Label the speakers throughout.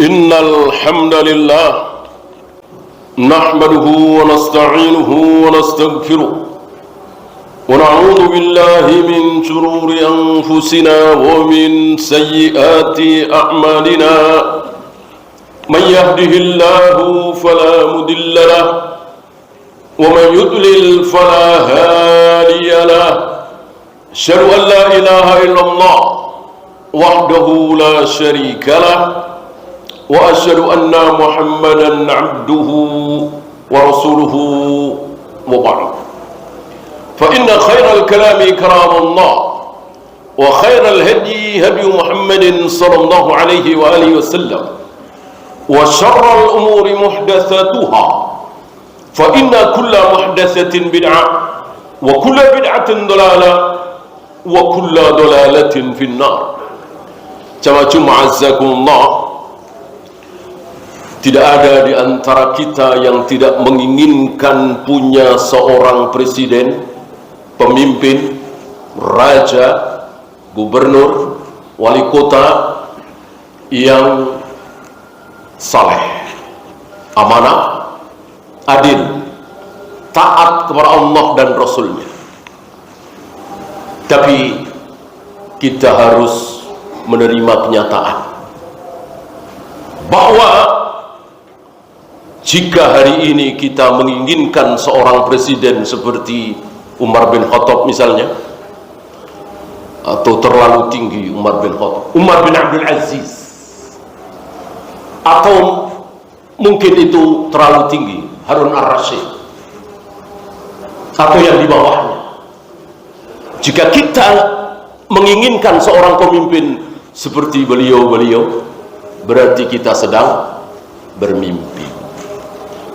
Speaker 1: إن الحمد لله نحمده ونستعينه ونستغفره ونعوذ بالله من شرور أنفسنا ومن سيئات أعمالنا من يهده الله فلا مضل له ومن يضلل فلا هادي له أشهد أن لا إله إلا الله وحده لا شريك له وأشهد أن محمدا عبده ورسوله وبعد فإن خير الكلام كلام الله وخير الهدي هدي محمد صلى الله عليه وآله وسلم وشر الأمور محدثاتها فإن كل محدثة بدعة وكل بدعة ضلالة وكل ضلالة في النار. Jamaah ma'azzakumullah, tidak ada di antara kita yang tidak menginginkan punya seorang presiden, pemimpin, raja, gubernur, wali kota yang saleh, amanah, adil, taat kepada Allah dan Rasulnya. Tapi kita harus menerima kenyataan bahwa jika hari ini kita menginginkan seorang presiden seperti Umar bin Khattab misalnya, atau terlalu tinggi Umar bin Khattab, Umar bin Abdul Aziz, atau mungkin itu terlalu tinggi Harun ar-Rasyid, atau yang di bawahnya, jika kita menginginkan seorang pemimpin seperti beliau-beliau, berarti kita sedang bermimpi,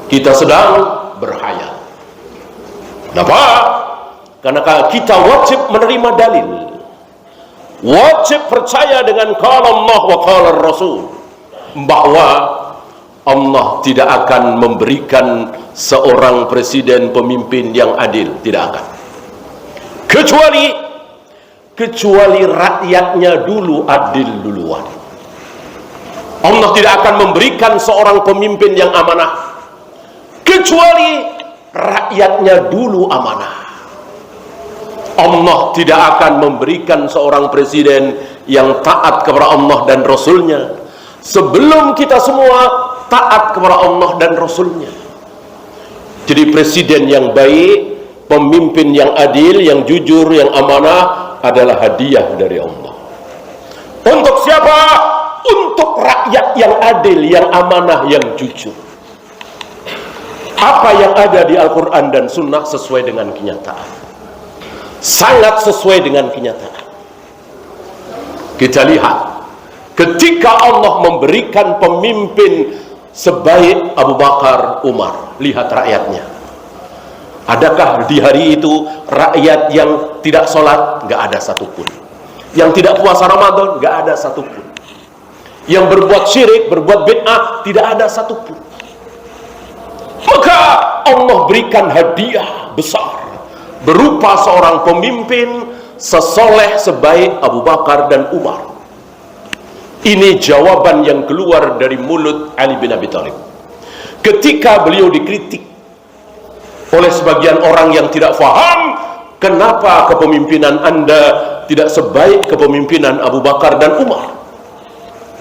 Speaker 1: kita sedang berhayal. Kenapa? Karena kita wajib menerima dalil, wajib percaya dengan qala Allah wa qala Rasul, bahwa Allah tidak akan memberikan seorang presiden, pemimpin yang adil, tidak akan, kecuali rakyatnya dulu adil duluan. Allah tidak akan memberikan seorang pemimpin yang amanah kecuali rakyatnya dulu amanah. Allah tidak akan memberikan seorang presiden yang taat kepada Allah dan Rasulnya sebelum kita semua taat kepada Allah dan Rasulnya. Jadi presiden yang baik, pemimpin yang adil, yang jujur, yang amanah adalah hadiah dari Allah. Untuk siapa? Untuk rakyat yang adil, yang amanah, yang jujur. Apa yang ada di Al-Quran dan Sunnah sesuai dengan kenyataan, sangat sesuai dengan kenyataan. Kita lihat ketika Allah memberikan pemimpin sebaik Abu Bakar, Umar, lihat rakyatnya. Adakah di hari itu rakyat yang tidak sholat? Gak ada satupun. Yang tidak puasa Ramadan? Gak ada satupun. Yang berbuat syirik, berbuat bid'ah? Tidak ada satupun. Maka Allah berikan hadiah besar berupa seorang pemimpin sesoleh sebaik Abu Bakar dan Umar. Ini jawaban yang keluar dari mulut Ali bin Abi Thalib ketika beliau dikritik oleh sebagian orang yang tidak faham, kenapa kepemimpinan Anda tidak sebaik kepemimpinan Abu Bakar dan Umar.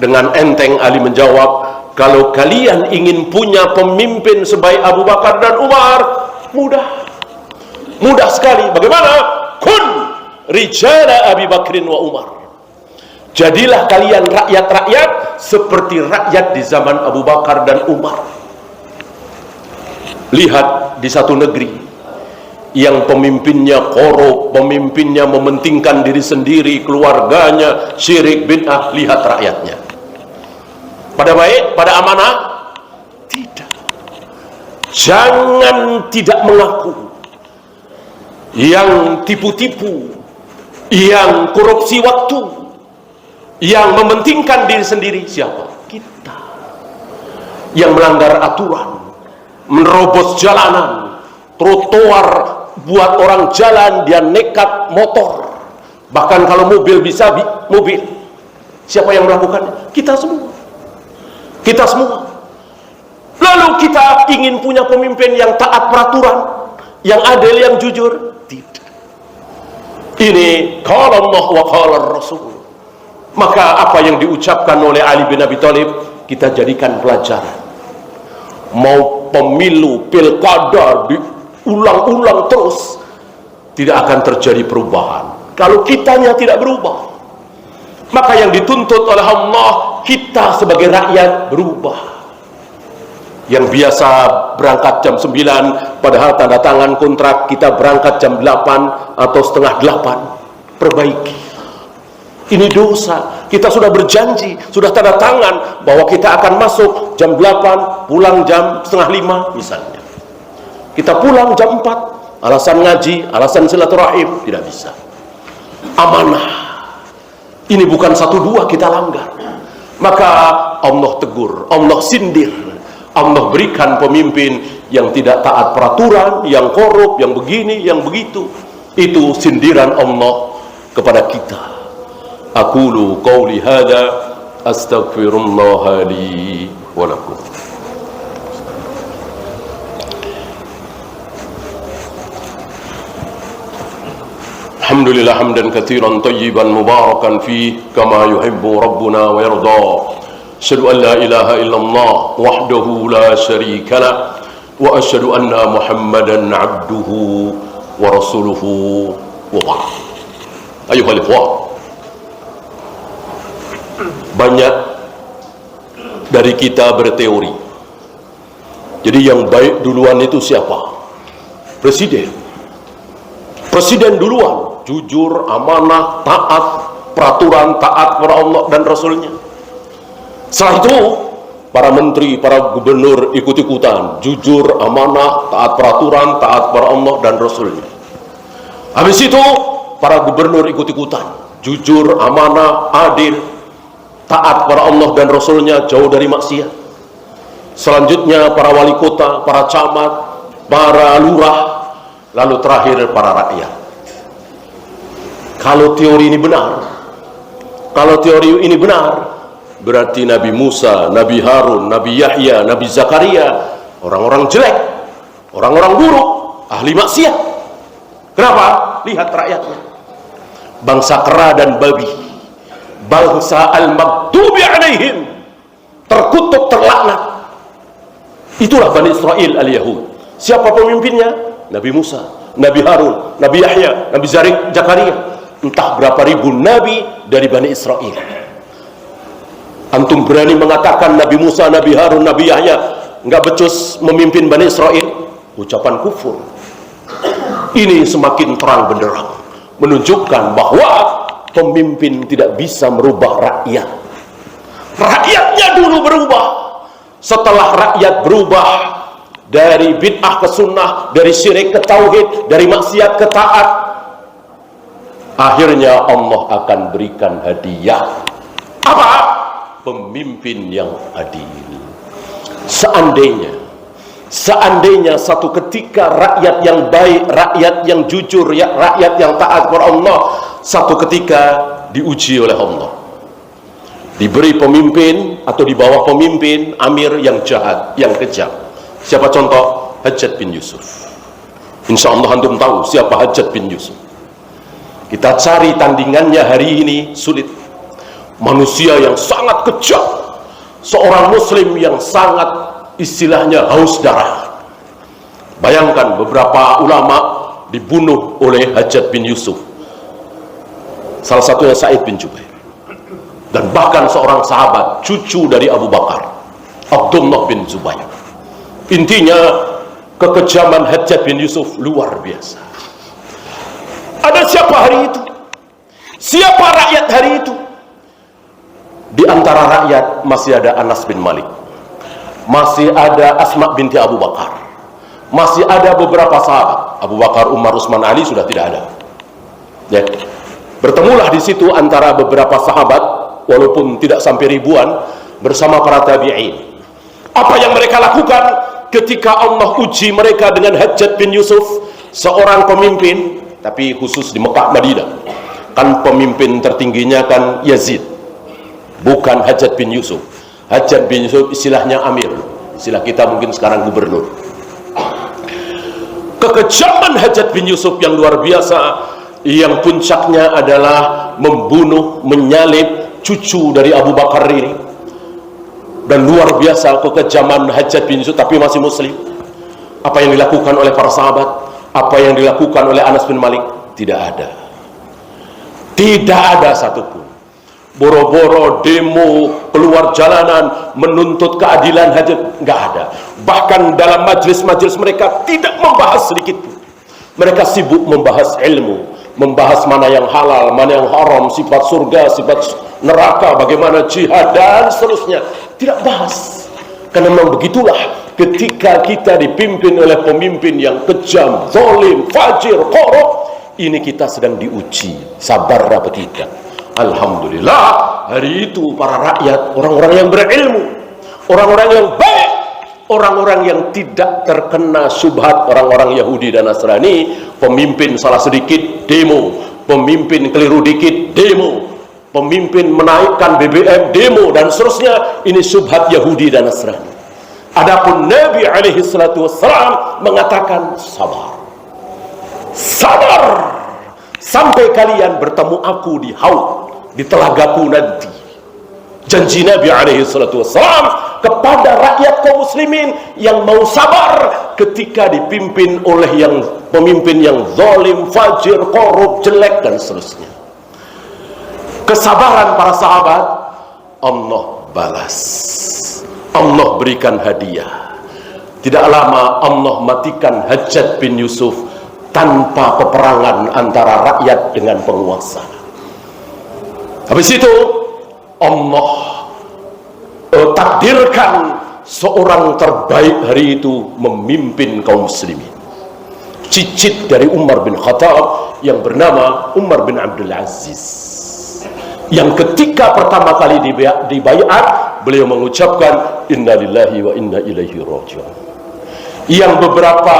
Speaker 1: Dengan enteng Ali menjawab, kalau kalian ingin punya pemimpin sebaik Abu Bakar dan Umar, mudah sekali. Bagaimana? Kun rijala Abi Bakrin wa Umar. Jadilah kalian rakyat-rakyat seperti rakyat di zaman Abu Bakar dan Umar. Lihat di satu negeri yang pemimpinnya korup, pemimpinnya mementingkan diri sendiri, keluarganya, syirik, bid'ah, lihat rakyatnya. Pada baik, pada amanah? Tidak. Jangan tidak mengaku. Yang tipu-tipu, yang korupsi waktu, yang mementingkan diri sendiri, siapa? Kita. Yang melanggar aturan, menerobos jalanan, trotoar buat orang jalan, dia nekat motor. Bahkan kalau mobil bisa mobil. Siapa yang melakukannya? Kita semua. Kita semua. Lalu kita ingin punya pemimpin yang taat peraturan, yang adil, yang jujur? Tidak. Ini qala Allah wa qala Rasul. Maka apa yang diucapkan oleh Ali bin Abi Thalib kita jadikan pelajaran. Mau pemilu, pilkada diulang-ulang terus, tidak akan terjadi perubahan kalau kitanya tidak berubah. Maka yang dituntut oleh Allah, kita sebagai rakyat berubah. Yang biasa berangkat jam 9, padahal tanda tangan kontrak kita berangkat jam 8 atau setengah 8, perbaiki. Ini dosa. Kita sudah berjanji, sudah tanda tangan bahwa kita akan masuk jam 8, pulang jam setengah 5 misalnya. Kita pulang jam 4, alasan ngaji, alasan silaturahim, tidak bisa. Amanah. Ini bukan 1-2 kita langgar. Maka Allah tegur, Allah sindir, Allah berikan pemimpin yang tidak taat peraturan, yang korup, yang begini, yang begitu. Itu sindiran Allah kepada kita. Aqulu qawli hadza astaghfirullah li wa lakum. Alhamdulillah hamdan katsiran tayyiban mubarakan fi kama yuhibbu rabbuna wa yarda. Asyhadu an la ilaha illallah wahdahu la syarika lah wa asyhadu anna Muhammadan abduhu wa rasuluhu wa ba'd. Ayuhal ikhwah, banyak dari kita berteori. Jadi yang baik duluan itu siapa? Presiden. Presiden duluan, jujur, amanah, taat peraturan, taat kepada Allah dan Rasulnya. Setelah itu para menteri, para gubernur ikut-ikutan, jujur, amanah, taat peraturan, taat kepada Allah dan Rasulnya. Habis itu para gubernur ikut-ikutan, jujur, amanah, adil, taat kepada Allah dan Rasulnya, jauh dari maksiat. Selanjutnya para wali kota, para camat, para lurah, lalu terakhir para rakyat. Kalau teori ini benar, berarti Nabi Musa, Nabi Harun, Nabi Yahya, Nabi Zakaria orang-orang jelek, orang-orang buruk, ahli maksiat. Kenapa? Lihat rakyatnya, bangsa kera dan babi, bangsa al-maghdubi alaihim, terkutuk, terlaknat. Itulah Bani Israel al-Yahud. Siapa pemimpinnya? Nabi Musa, Nabi Harun, Nabi Yahya, Nabi Zakaria. Entah berapa ribu nabi dari Bani Israel. Antum berani mengatakan Nabi Musa, Nabi Harun, Nabi Yahya nggak becus memimpin Bani Israel? Ucapan kufur. Ini semakin terang benderang menunjukkan bahwa pemimpin tidak bisa merubah rakyat. Rakyatnya dulu berubah. Setelah rakyat berubah dari bid'ah ke sunnah, dari syirik ke tauhid, dari maksiat ke taat, akhirnya Allah akan berikan hadiah. Apa? Pemimpin yang adil. Seandainya satu ketika rakyat yang baik, rakyat yang jujur, rakyat yang taat kepada Allah, satu ketika diuji oleh Allah, diberi pemimpin atau di bawah pemimpin amir yang jahat, yang kejam. Siapa contoh? Hajjaj bin Yusuf. Insya Allah antum tahu siapa Hajjaj bin Yusuf. Kita cari tandingannya hari ini sulit. Manusia yang sangat kejam, seorang muslim yang sangat istilahnya haus darah. Bayangkan beberapa ulama dibunuh oleh Hajjaj bin Yusuf, salah satunya Sa'id bin Jubair, dan bahkan seorang sahabat cucu dari Abu Bakar, Abdullah bin Zubair. Intinya kekejaman Hajjaj bin Yusuf luar biasa. Ada siapa hari itu? Siapa rakyat hari itu? Di antara rakyat masih ada Anas bin Malik, masih ada Asma binti Abu Bakar, masih ada beberapa sahabat. Abu Bakar, Umar, Utsman, Ali sudah tidak ada. Ya. Bertemulah di situ antara beberapa sahabat, walaupun tidak sampai ribuan, bersama para tabi'in. Apa yang mereka lakukan ketika Allah uji mereka dengan Hajjaj bin Yusuf, seorang pemimpin, tapi khusus di Mekah, Madinah. Kan pemimpin tertingginya kan Yazid, bukan Hajjaj bin Yusuf. Hajjaj bin Yusuf istilahnya amir, istilah kita mungkin sekarang gubernur. Kekejaman Hajjaj bin Yusuf yang luar biasa, yang puncaknya adalah membunuh, menyalib cucu dari Abu Bakar ini. Dan luar biasa kekejaman Hajjaj bin Yusuf, tapi masih muslim. Apa yang dilakukan oleh para sahabat, apa yang dilakukan oleh Anas bin Malik, tidak ada. Tidak ada satupun. Boro-boro demo, keluar jalanan menuntut keadilan Hajjaj, nggak ada. Bahkan dalam majelis-majelis mereka tidak membahas sedikit pun. Mereka sibuk membahas ilmu, membahas mana yang halal, mana yang haram, sifat surga, sifat neraka, bagaimana jihad dan seterusnya. Tidak bahas. Karena memang begitulah ketika kita dipimpin oleh pemimpin yang kejam, zalim, fajir, korup. Ini kita sedang diuji, sabar apa tidak. Alhamdulillah, hari itu para rakyat, orang-orang yang berilmu, orang-orang yang baik, orang-orang yang tidak terkena syubhat orang-orang Yahudi dan Nasrani. Pemimpin salah sedikit demo, pemimpin keliru dikit demo, pemimpin menaikkan BBM demo dan seterusnya. Ini syubhat Yahudi dan Nasrani. Adapun Nabi alaihi salatu wassalam mengatakan sabar, sabar sampai kalian bertemu aku di haud, di telagaku nanti. Janji Nabi alaihi salatu wassalam kepada rakyat kaum muslimin yang mau sabar ketika dipimpin oleh yang pemimpin yang zalim, fajir, korup, jelek dan seterusnya. Kesabaran para sahabat Allah balas, Allah berikan hadiah. Tidak lama Allah matikan Hajjaj bin Yusuf tanpa peperangan antara rakyat dengan penguasa. Habis itu Allah takdirkan seorang terbaik hari itu memimpin kaum muslimin, cicit dari Umar bin Khattab yang bernama Umar bin Abdul Aziz, yang ketika pertama kali dibaiat beliau mengucapkan inna lillahi wa inna ilaihi raji'un. Yang beberapa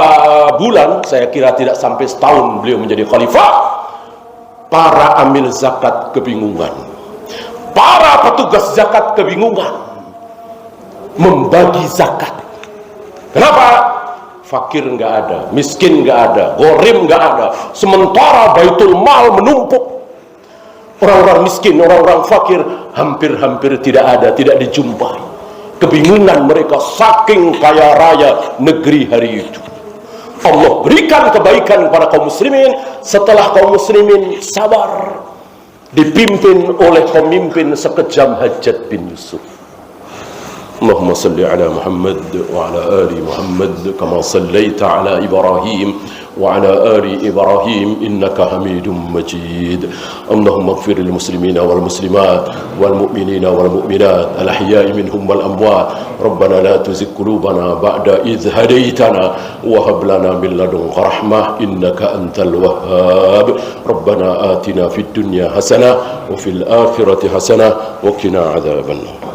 Speaker 1: bulan, saya kira tidak sampai setahun beliau menjadi khalifah, para amil zakat kebingungan, para petugas zakat kebingungan membagi zakat. Kenapa? Fakir nggak ada, miskin nggak ada, ghorim nggak ada, sementara baitul mal menumpuk. Orang-orang miskin, orang-orang fakir hampir-hampir tidak ada, tidak dijumpai. Kebingungan mereka saking kaya raya negeri hari itu. Allah berikan kebaikan kepada kaum muslimin setelah kaum muslimin sabar, dipimpin oleh pemimpin sekejam Hajjaj bin Yusuf. Allahumma salli ala Muhammad wa ala ali Muhammad kama sallaita ala Ibrahim wa ala ali Ibrahim innaka Hamidum Majid. Allahumma ighfir lil muslimina wal muslimat wal mu'minina wal mu'minat al ahya'i minhum wal amwat. Rabbana la tuzigh qulubana ba'da idh hadaytana wa hab lana min ladunka rahmah innaka antal wahhab. Rabbana atina fid dunya hasanah wa fil akhirati hasanah wa qina adzabannar.